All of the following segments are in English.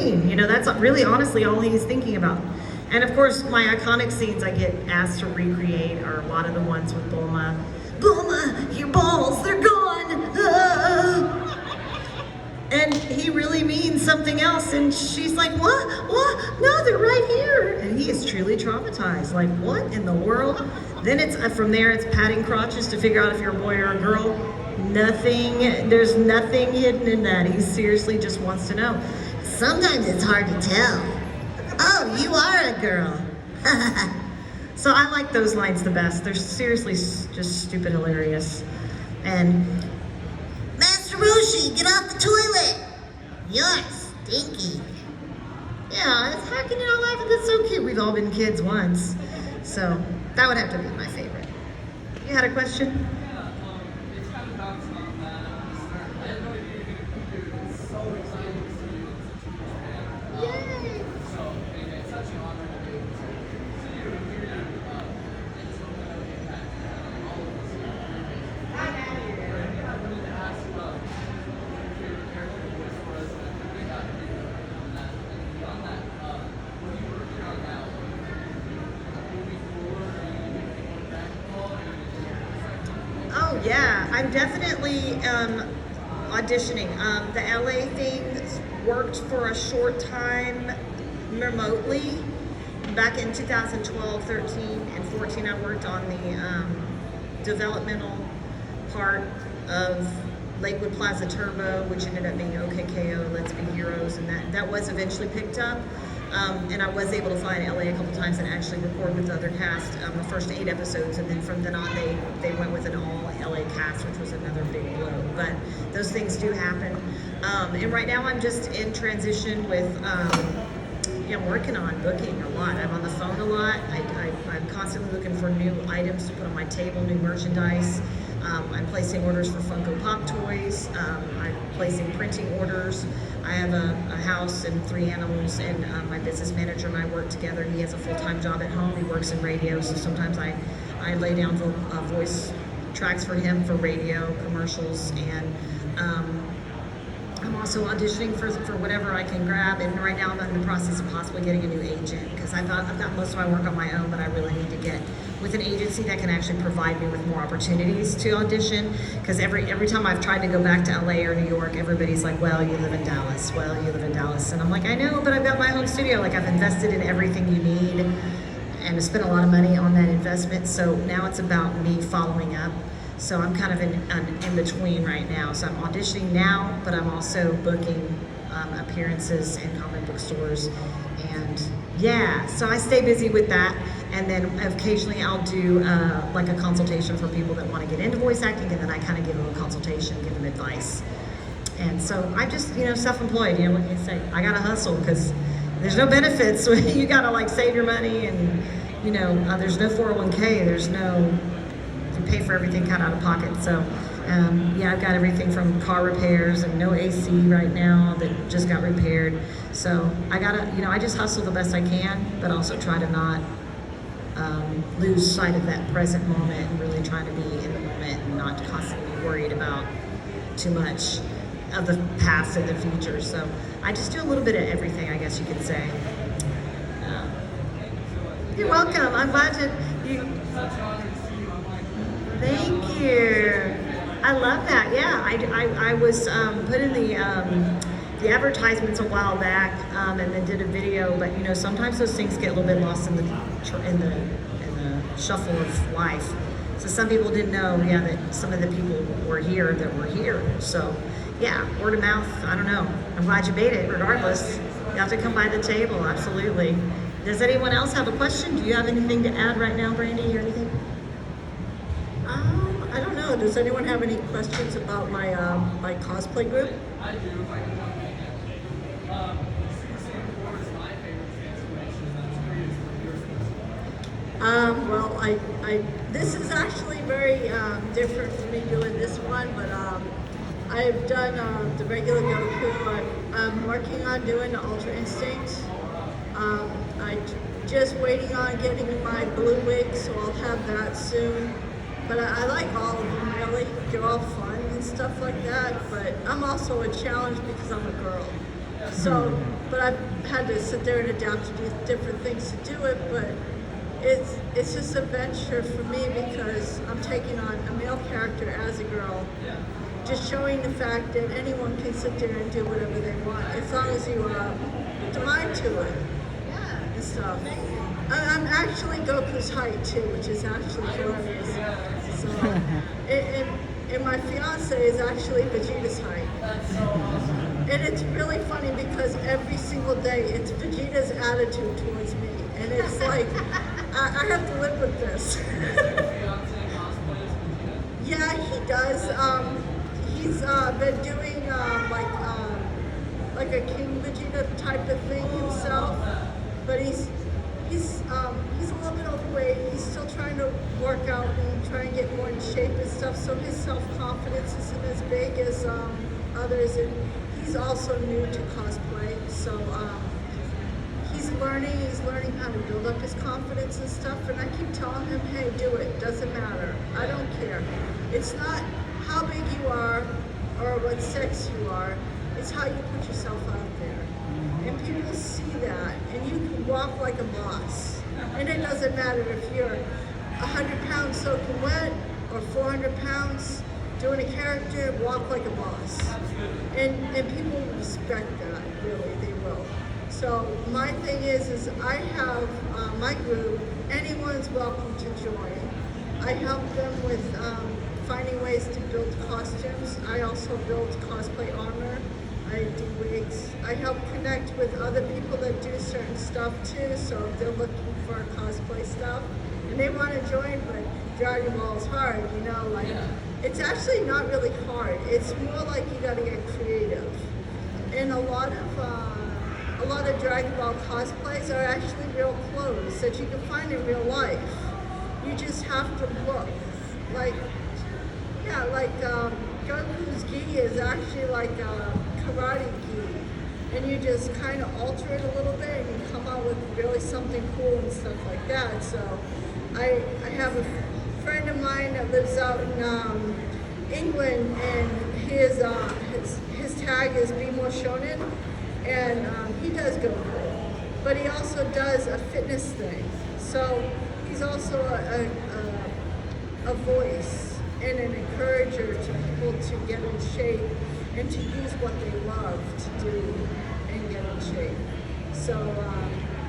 brain. You know, that's really honestly all he's thinking about. And of course, my iconic scenes I get asked to recreate are a lot of the ones with Bulma. Bulma, your balls, they're gone. Ah. And he really means something else, and she's like, what? What? No, they're right here. And he is truly traumatized. Like, what in the world? Then it's from there, it's patting crotches to figure out if you're a boy or a girl. Nothing, there's nothing hidden in that. He seriously just wants to know. Sometimes it's hard to tell. Oh, you are a girl. So I like those lines the best. They're seriously just stupid hilarious. And Master Roshi, get off the toilet. You're stinky. Yeah, how can you not laugh at that? So cute. We've all been kids once. So that would have to be my favorite. You had a question? Yeah, I'm definitely auditioning. The LA thing worked for a short time remotely. Back in 2012, 13, and 14, I worked on the developmental part of Lakewood Plaza Turbo, which ended up being OKKO, Let's Be Heroes, and that was eventually picked up. And I was able to fly in LA a couple times and actually record with the other cast the first 8 episodes, and then from then on they went with an all LA cast, which was another big blow. But those things do happen. And right now I'm just in transition with, I'm working on booking a lot. I'm on the phone a lot. I'm constantly looking for new items to put on my table, new merchandise. I'm placing orders for Funko Pop toys. I'm placing printing orders. I have a house and 3 animals, and my business manager and I work together. He has a full-time job at home. He works in radio, so sometimes I lay down voice tracks for him for radio commercials, and I'm also auditioning for whatever I can grab. And right now I'm in the process of possibly getting a new agent, because I've got most of my work on my own, but I really need to get with an agency that can actually provide me with more opportunities to audition. Because every time I've tried to go back to LA or New York, everybody's like, well, you live in Dallas. Well, you live in Dallas. And I'm like, I know, but I've got my home studio. Like, I've invested in everything you need and I spent a lot of money on that investment. So now it's about me following up. So I'm kind of in between right now. So I'm auditioning now, but I'm also booking appearances in comic book stores. And yeah, so I stay busy with that. And then occasionally I'll do like a consultation for people that want to get into voice acting, and then I kind of give them a consultation, give them advice. And so I'm just, self-employed, what can you say? I gotta hustle, because there's no benefits. You gotta like save your money, and there's no 401k, there's no, you pay for everything kind of out of pocket. So I've got everything from car repairs and no AC right now that just got repaired. So I gotta, I just hustle the best I can, but also try to not lose sight of that present moment, and really trying to be in the moment and not constantly worried about too much of the past and the future. So I just do a little bit of everything, I guess you could say. You're welcome. I'm glad to. Thank you. I love that. Yeah, I was put in the advertisements a while back, and then did a video. But sometimes those things get a little bit lost in the shuffle of life. So some people didn't know, that some of the people were here that were here. So yeah, word of mouth. I don't know. I'm glad you made it. Regardless, you have to come by the table. Absolutely. Does anyone else have a question? Do you have anything to add right now, Brandy, or anything? I don't know. Does anyone have any questions about my my cosplay group? I do. Well, this is actually very different for me doing this one, but I've done the regular Goku. I'm working on doing the Ultra Instinct. I'm just waiting on getting my blue wig, so I'll have that soon. But I like all of them, really. They're all fun and stuff like that. But I'm also a challenge because I'm a girl. So but I've had to sit there and adapt to do different things to do it. But it's just a venture for me because I'm taking on a male character as a girl, just showing the fact that anyone can sit there and do whatever they want as long as you put the mind to it and stuff. I'm actually Goku's height too, which is actually hilarious. So, and my fiance is actually Vegeta's height. And it's really funny because every single day it's Vegeta's attitude towards me. And it's like, I have to live with this. Yeah, he does. He's been doing like a King Vegeta type of thing himself. But he's a little bit overweight. He's still trying to work out and try and get more in shape and stuff. So his self-confidence isn't as big as others. And he's also new to cosplay. So he's learning how to build up his confidence and stuff. And I keep telling him, hey, do it. Doesn't matter. I don't care. It's not how big you are or what sex you are. It's how you put yourself out there. And people see that, and you can walk like a boss. And it doesn't matter if you're 100 pounds soaking wet or 400 pounds doing a character, walk like a boss. And people respect that, really, they will. So my thing is I have my group, anyone's welcome to join. I help them with finding ways to build costumes. I also build cosplay armor. I do wigs. I help connect with other people that do certain stuff too. So if they're looking for cosplay stuff and they want to join, but Dragon Ball is hard, you know, like it's actually not really hard. It's more like you got to get creative. And a lot of Dragon Ball cosplays are actually real clothes that you can find in real life. You just have to look like, Goku's gi is actually like a karate gi, and you just kind of alter it a little bit and you come out with really something cool and stuff like that. So I have a friend of mine that lives out in England, and his tag is Be More Shonen, and he does Goku, but he also does a fitness thing. So he's also a voice and an encourager to people to get in shape and to use what they love to do and get in shape. So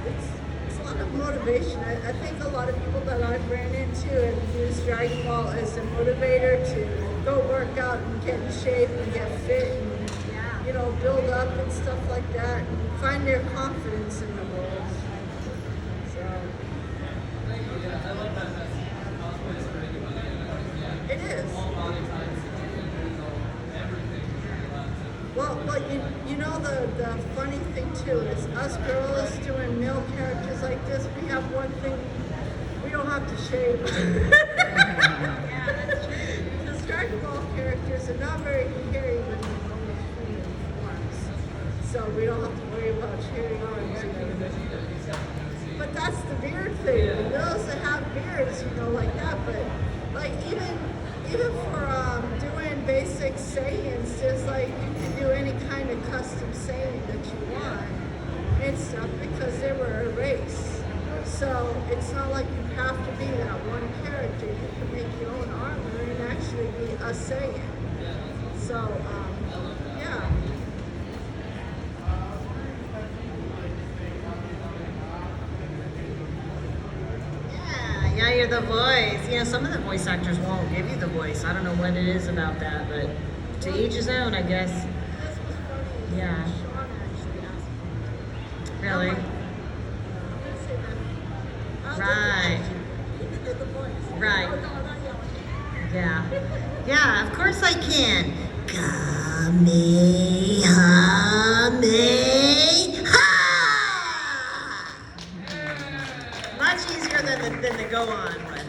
it's a lot of motivation. I think a lot of people that I've ran into have used Dragon Ball as a motivator to go work out and get in shape and get fit and build up and stuff like that and find their confidence in the world. So it is. Well, you know the funny thing too is us girls doing male characters like this, we have one thing, we don't have to shave. Yeah, that's true. The Dragon Ball characters are not very hairy when they're going through their forms. So we don't have to worry about hairy arms or anything. But that's the beard thing. Those that have beards, like that, but like even for doing basic Saiyans, there's like you can do any kind of custom Saiyan that you want and stuff because they were a race. So it's not like you have to be that one character. You can make your own armor and actually be a Saiyan. So yeah. Yeah, you're the voice. Some of the voice actors won't give you the voice. I don't know what it is about that, but to each his own, I guess. This was funny. Yeah. Sean actually asked me. Really? I didn't say that. I'll Right. You can do the voice. Right. No, not yelling. Yeah. Yeah, of course I can. Much easier than the go on one.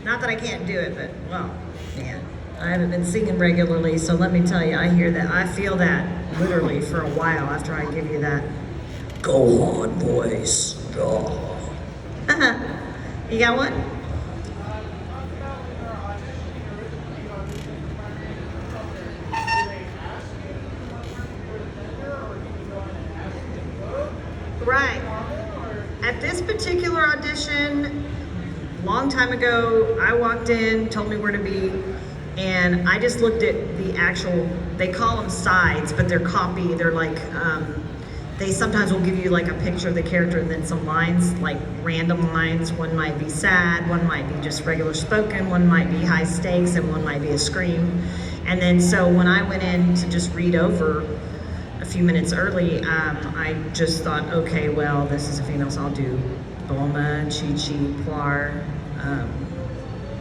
Not that I can't do it, but well, man, I haven't been singing regularly, so let me tell you, I hear that, I feel that literally for a while after I give you that go on voice. Go. You got one? Right. At this particular audition, long time ago, I walked in, told me where to be, and I just looked at the actual, they call them sides, but they're copy, they're like, they sometimes will give you like a picture of the character and then some lines, like random lines. One might be sad, one might be just regular spoken, one might be high stakes, and one might be a scream. And then so when I went in to just read over a few minutes early, I just thought, okay, well, this is a female, so I'll do Bulma, Chi-Chi, Poir.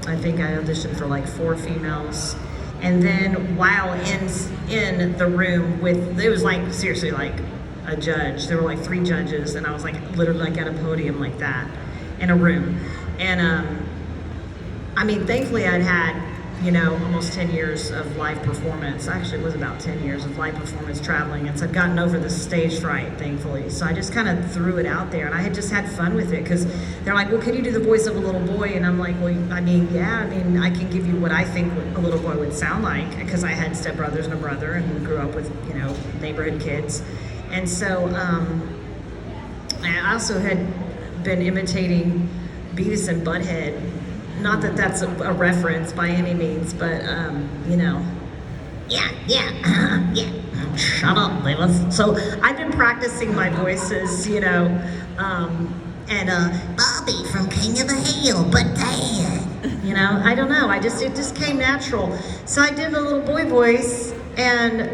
I think I auditioned for like 4 females. And then while in the room with, it was like seriously like a judge. There were like 3 judges, and I was like literally like at a podium like that in a room. And I mean, thankfully I'd had, you know, almost 10 years of live performance. Actually, it was about 10 years of live performance traveling. And so I'd gotten over the stage fright, thankfully. So I just kind of threw it out there, and I had just had fun with it, because they're like, well, can you do the voice of a little boy? And I'm like, well, I mean, yeah, I mean, I can give you what I think a little boy would sound like, because I had stepbrothers and a brother and grew up with, you know, neighborhood kids. And so I also had been imitating Beavis and Butthead. Not that that's a reference by any means, but, you know, yeah, shut up, Davis. So I've been practicing my voices, you know, and Bobby from King of the Hill, but Dad, you know, I don't know, it just came natural. So I did a little boy voice, and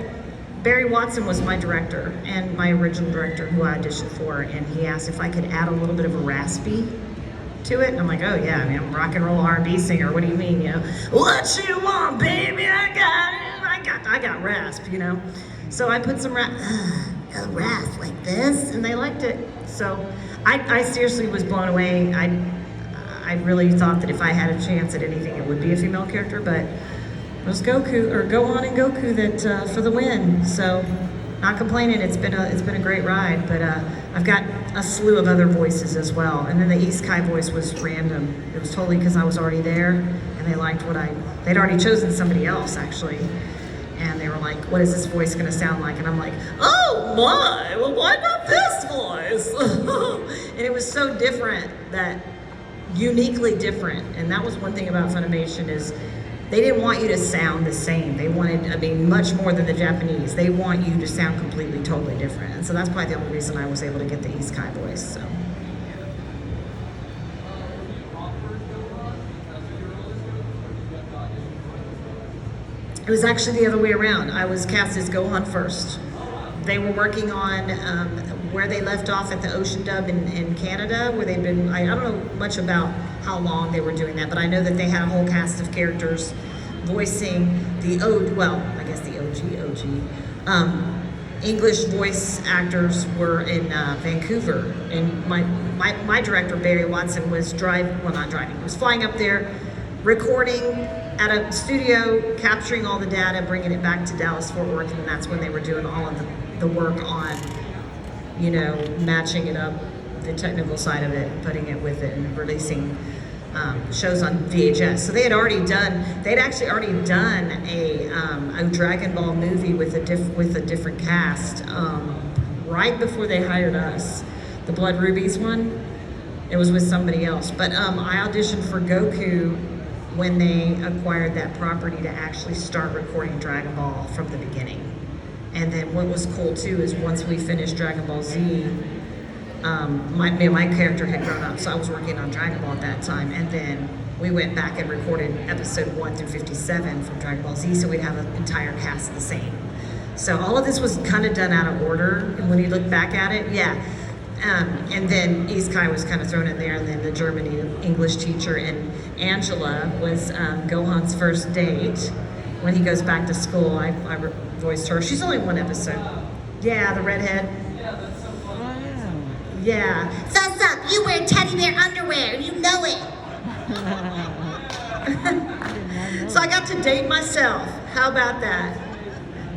Barry Watson was my director, and my original director who I auditioned for, and he asked if I could add a little bit of a raspy to it, and I'm like, oh yeah, I mean, I'm a rock and roll R&B singer, what do you mean, you know? What you want, baby, I got rasp, you know? So I put some rasp like this, and they liked it. So I seriously was blown away. I really thought that if I had a chance at anything, it would be a female character, but it was Goku, or Gohan and Goku that for the win. So not complaining, it's been a great ride, but I've got a slew of other voices as well. And then the East Kai voice was random. It was totally because I was already there, and they liked they'd already chosen somebody else actually. And they were like, what is this voice gonna sound like? And I'm like, oh my, well, why not this voice? And it was so different, that uniquely different. And that was one thing about Funimation, is they didn't want you to sound the same. They wanted, I mean, much more than the Japanese. They want you to sound completely, totally different. And so that's probably the only reason I was able to get the East Kai voice, so. It was actually the other way around. I was cast as Gohan first. They were working on where they left off at the Ocean Dub in Canada, where they'd been, I don't know much about how long they were doing that, but I know that they had a whole cast of characters voicing the English voice actors were in Vancouver. And my director, Barry Watson, was was flying up there, recording at a studio, capturing all the data, bringing it back to Dallas-Fort Worth, and that's when they were doing all of the work on, you know, matching it up, the technical side of it, putting it with it, and releasing shows on VHS. So they'd actually already done a Dragon Ball movie with a different cast right before they hired us. The Blood Rubies one, it was with somebody else. But I auditioned for Goku when they acquired that property to actually start recording Dragon Ball from the beginning. And then what was cool too is once we finished Dragon Ball Z, my character had grown up, so I was working on Dragon Ball at that time, and then we went back and recorded episode 1 through 57 from Dragon Ball Z, so we'd have an entire cast the same. So all of this was kind of done out of order, and when you look back at it, yeah. And then East Kai was kind of thrown in there, and then the German English teacher, and Angela was Gohan's first date. When he goes back to school, I voiced her. She's only 1 episode. Yeah, the redhead. Yeah. Sus up, you wear teddy bear underwear, you know it. So I got to date myself. How about that?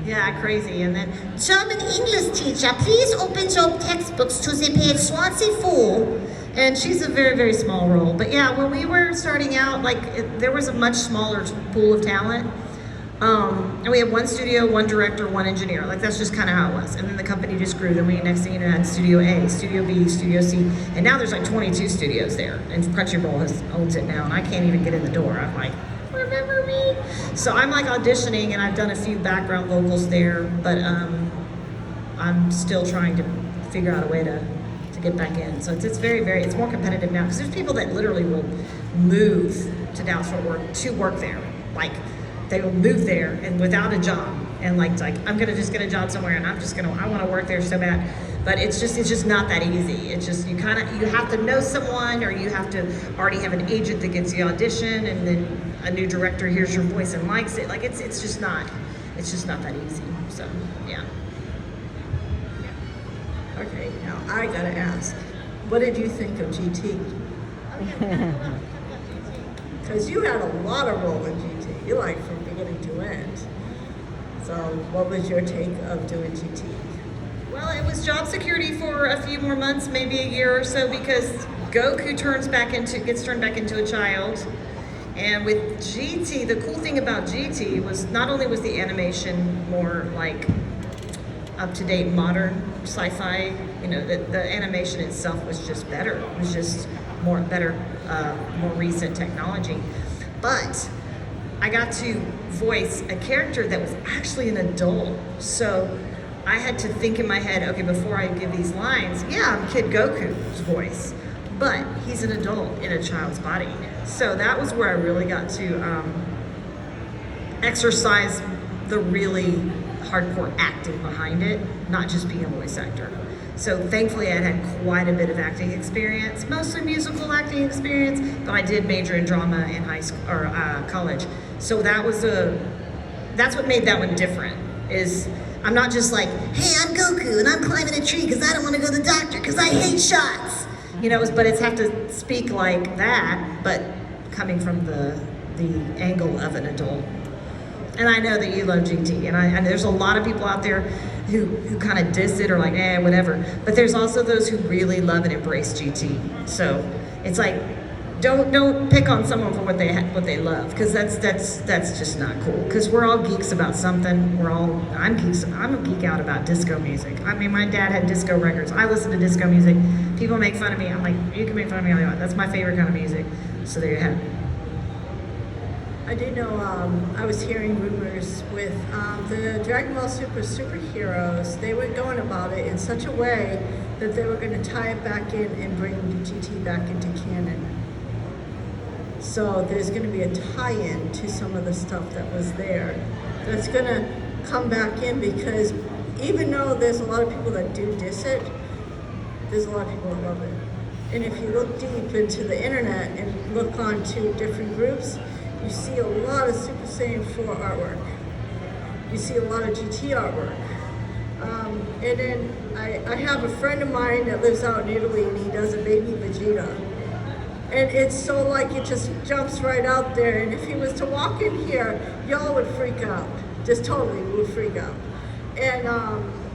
Yeah, crazy. And then German English teacher, please open your textbooks to the page 24. and she's a very, very small role. But yeah, when we were starting out, like there was a much smaller pool of talent. And we had one studio, one director, one engineer. Like that's just kind of how it was. And then the company just grew. Then we next thing you know had Studio A, Studio B, Studio C, and now there's like 22 studios there. And Crunchyroll owns it now, and I can't even get in the door. I'm like, remember me? So I'm like auditioning, and I've done a few background vocals there, but I'm still trying to figure out a way to get back in. So it's very it's more competitive now because there's people that literally will move to Dallas Fort Worth to work there. Like they will move there and without a job and like I'm gonna just get a job somewhere and I want to work there so bad. But it's just not that easy. It's just you have to know someone, or you have to already have an agent that gets the audition, and then a new director hears your voice and likes it. Like it's just not that easy. So yeah. Okay, now I gotta ask, what did you think of GT? Because you had a lot of role in GT. You like from beginning to end. So what was your take of doing GT? Well, it was job security for a few more months, maybe a year or so, because Goku gets turned back into a child. And with GT, the cool thing about GT was not only was the animation more like up-to-date modern sci-fi, the animation itself was just better. It was just more recent technology. But I got to voice a character that was actually an adult. So I had to think in my head, okay, before I give these lines, yeah, I'm Kid Goku's voice, but he's an adult in a child's body. So that was where I really got to exercise the really hardcore acting behind it, not just being a voice actor. So thankfully I had quite a bit of acting experience, mostly musical acting experience, but I did major in drama in high school or college. So that's what made that one different, is I'm not just like, hey, I'm Goku and I'm climbing a tree because I don't want to go to the doctor because I hate shots. But it's have to speak like that, but coming from the angle of an adult. And I know that you love GT, and there's a lot of people out there who kind of diss it or like, whatever. But there's also those who really love and embrace GT. So it's like, don't pick on someone for what they love, because that's just not cool. Because we're all geeks about something. I'm a geek out about disco music. I mean, my dad had disco records. I listen to disco music. People make fun of me. I'm like, you can make fun of me all you want. That's my favorite kind of music. So there you have it. I do know, I was hearing rumors with the Dragon Ball Super superheroes. They were going about it in such a way that they were going to tie it back in and bring GT back into canon. So there's going to be a tie-in to some of the stuff that was there that's going to come back in, because even though there's a lot of people that do diss it, there's a lot of people that love it. And if you look deep into the internet and look onto different groups, you see a lot of Super Saiyan 4 artwork. You see a lot of GT artwork. And then I have a friend of mine that lives out in Italy, and he does a baby Vegeta. And it's so like it just jumps right out there. And if he was to walk in here, y'all would freak out. Just totally would freak out. And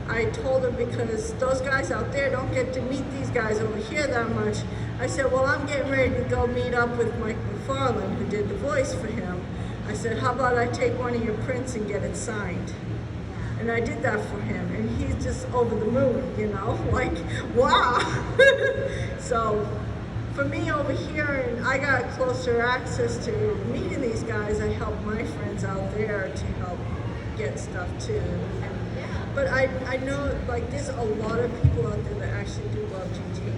I told him, because those guys out there don't get to meet these guys over here that much. I said, well, I'm getting ready to go meet up with Mike McFarlane, who did the voice for him. I said, how about I take one of your prints and get it signed? And I did that for him, and he's just over the moon, like, wow. So for me over here, and I got closer access to meeting these guys, I helped my friends out there to help get stuff too. But I know, like, there's a lot of people out there that actually do love GT.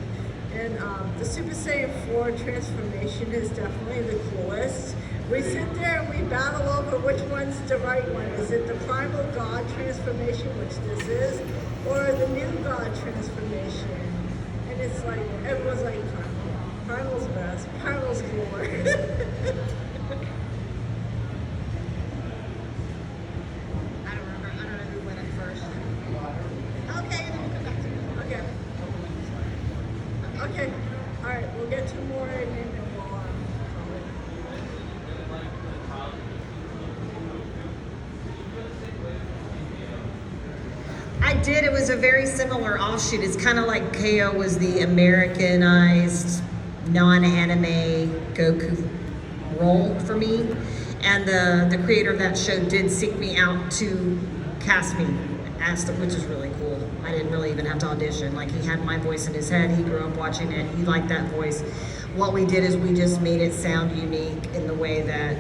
And the Super Saiyan 4 transformation is definitely the coolest. We sit there and we battle over which one's the right one. Is it the Primal God transformation, which this is, or the new God transformation? And it's like, everyone's like, Primal. Primal's best. Primal's cooler. Okay, all right, we'll get two more and then we'll call it. I did. It was a very similar offshoot. It's kind of like KO was the Americanized, non-anime Goku role for me. And the creator of that show did seek me out to cast me, which is really cool. I didn't really even have to audition. Like, he had my voice in his head. He grew up watching it. He liked that voice. What we did is we just made it sound unique in the way that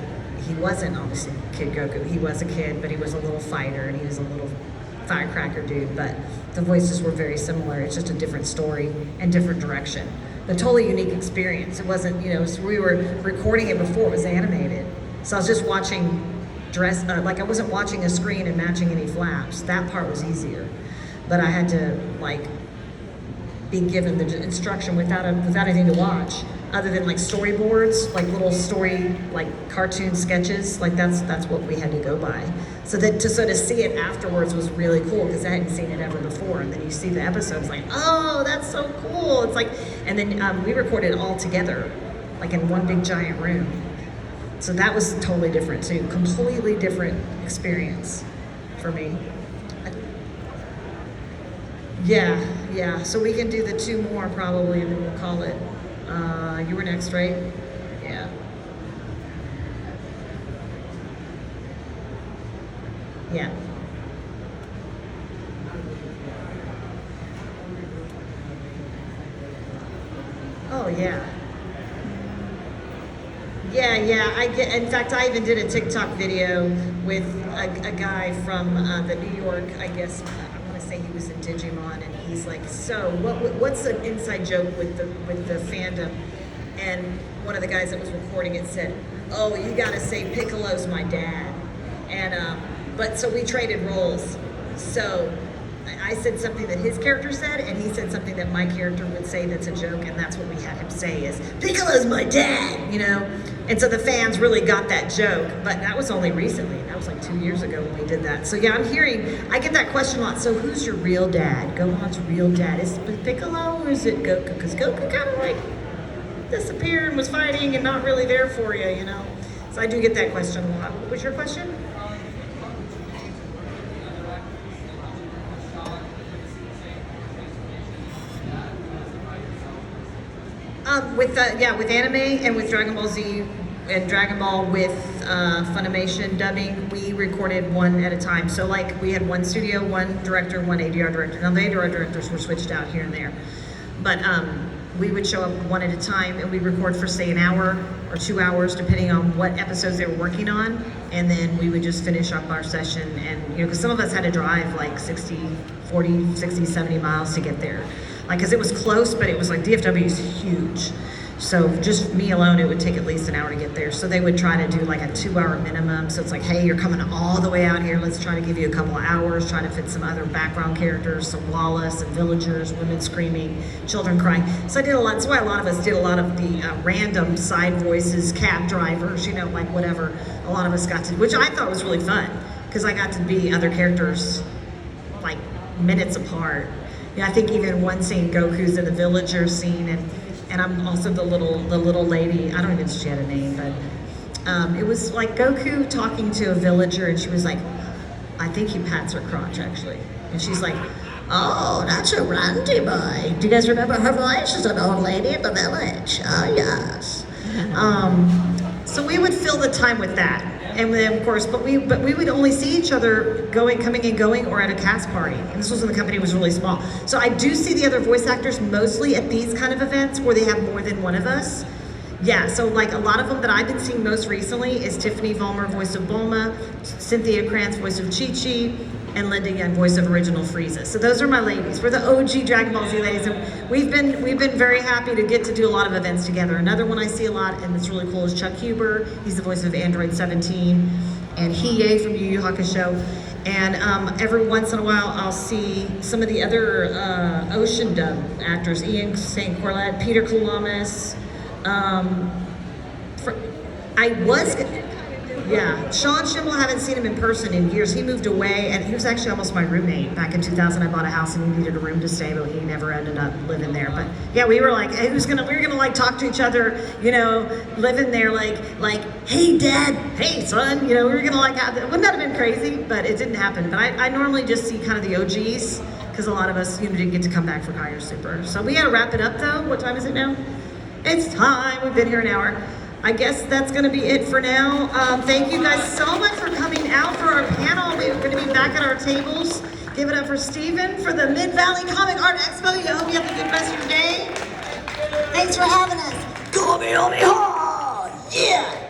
he wasn't obviously Kid Goku. He was a kid, but he was a little fighter and he was a little firecracker dude. But the voices were very similar. It's just a different story and different direction. A totally unique experience. It wasn't, so we were recording it before it was animated. So I was just watching like I wasn't watching a screen and matching any flaps. That part was easier. But I had to be given the instruction without anything to watch, other than storyboards, little story, cartoon sketches. That's what we had to go by. So to see it afterwards was really cool, because I hadn't seen it ever before. And then you see the episodes, oh, that's so cool. It's and then we recorded it all together, in one big giant room. So that was totally different too, completely different experience for me. Yeah. So we can do the 2 more probably, and then we'll call it. You were next, right? Yeah. Yeah. Oh yeah. Yeah. In fact, I even did a TikTok video with a guy from the New York, I guess. I want to say he was in Digimon, and he's like, so what's an inside joke with the fandom? And one of the guys that was recording it said, oh, you gotta say Piccolo's my dad. And but so we traded roles. So I said something that his character said, and he said something that my character would say that's a joke, and that's what we had him say is, Piccolo's my dad, And so the fans really got that joke, but that was only recently. That was 2 years ago when we did that. So yeah, I get that question a lot. So who's your real dad? Gohan's real dad? Is it Piccolo or is it Goku? Because Goku kind of disappeared and was fighting and not really there for you, So I do get that question a lot. What was your question? With anime and with Dragon Ball Z and Dragon Ball with Funimation dubbing, we recorded one at a time. So we had one studio, one director, one ADR director. Now the ADR directors were switched out here and there, but we would show up one at a time, and we record for say an hour or 2 hours, depending on what episodes they were working on, and then we would just finish up our session. And because some of us had to drive 40, 60, 70 miles to get there. Because it was close, but it was DFW is huge. So just me alone, it would take at least an hour to get there. So they would try to do a 2-hour minimum. So it's hey, you're coming all the way out here. Let's try to give you a couple of hours, try to fit some other background characters, some Wallace and villagers, women screaming, children crying. So I did a lot. That's why a lot of us did a lot of the random side voices, cab drivers, whatever. A lot of us got to, which I thought was really fun, because I got to be other characters minutes apart. I think even one scene, Goku's in the villager scene, and I'm also the little lady. I don't even know if she had a name, but it was Goku talking to a villager, and she was I think he pats her crotch actually, and she's oh, that's a Randy boy. Do you guys remember her voice? She's an old lady in the village. Oh yes. So we would fill the time with that. And then, of course, but we would only see each other coming and going, or at a cast party. And this was when the company was really small. So I do see the other voice actors mostly at these kind of events where they have more than one of us. Yeah, so a lot of them that I've been seeing most recently is Tiffany Vollmer, voice of Bulma, Cynthia Krantz, voice of Chi-Chi, and Linda Young, voice of original Frieza. So those are my ladies. We're the OG Dragon Ball Z ladies, and we've been very happy to get to do a lot of events together. Another one I see a lot, and it's really cool, is Chuck Huber. He's the voice of Android 17, and Hiei from Yu Yu Hakusho. And every once in a while, I'll see some of the other Ocean dub actors, Ian St. Corlett, Peter Kulamas. Sean Schimmel, I haven't seen him in person in years. He moved away, and he was actually almost my roommate. Back in 2000, I bought a house, and he needed a room to stay, but he never ended up living there. But yeah, we were hey, we were gonna talk to each other, living there, hey dad, hey son, we were gonna wouldn't that have been crazy? But it didn't happen. But I normally just see kind of the OGs, because a lot of us, didn't get to come back for Higher Super. So we gotta wrap it up though. What time is it now? It's time. We've been here an hour. I guess that's going to be it for now. Thank you guys so much for coming out for our panel. We're going to be back at our tables. Give it up for Steven for the Mid-Valley Comic Art Expo. You hope you have a good rest of your day. Thanks for having us. Go me, hard! Yeah!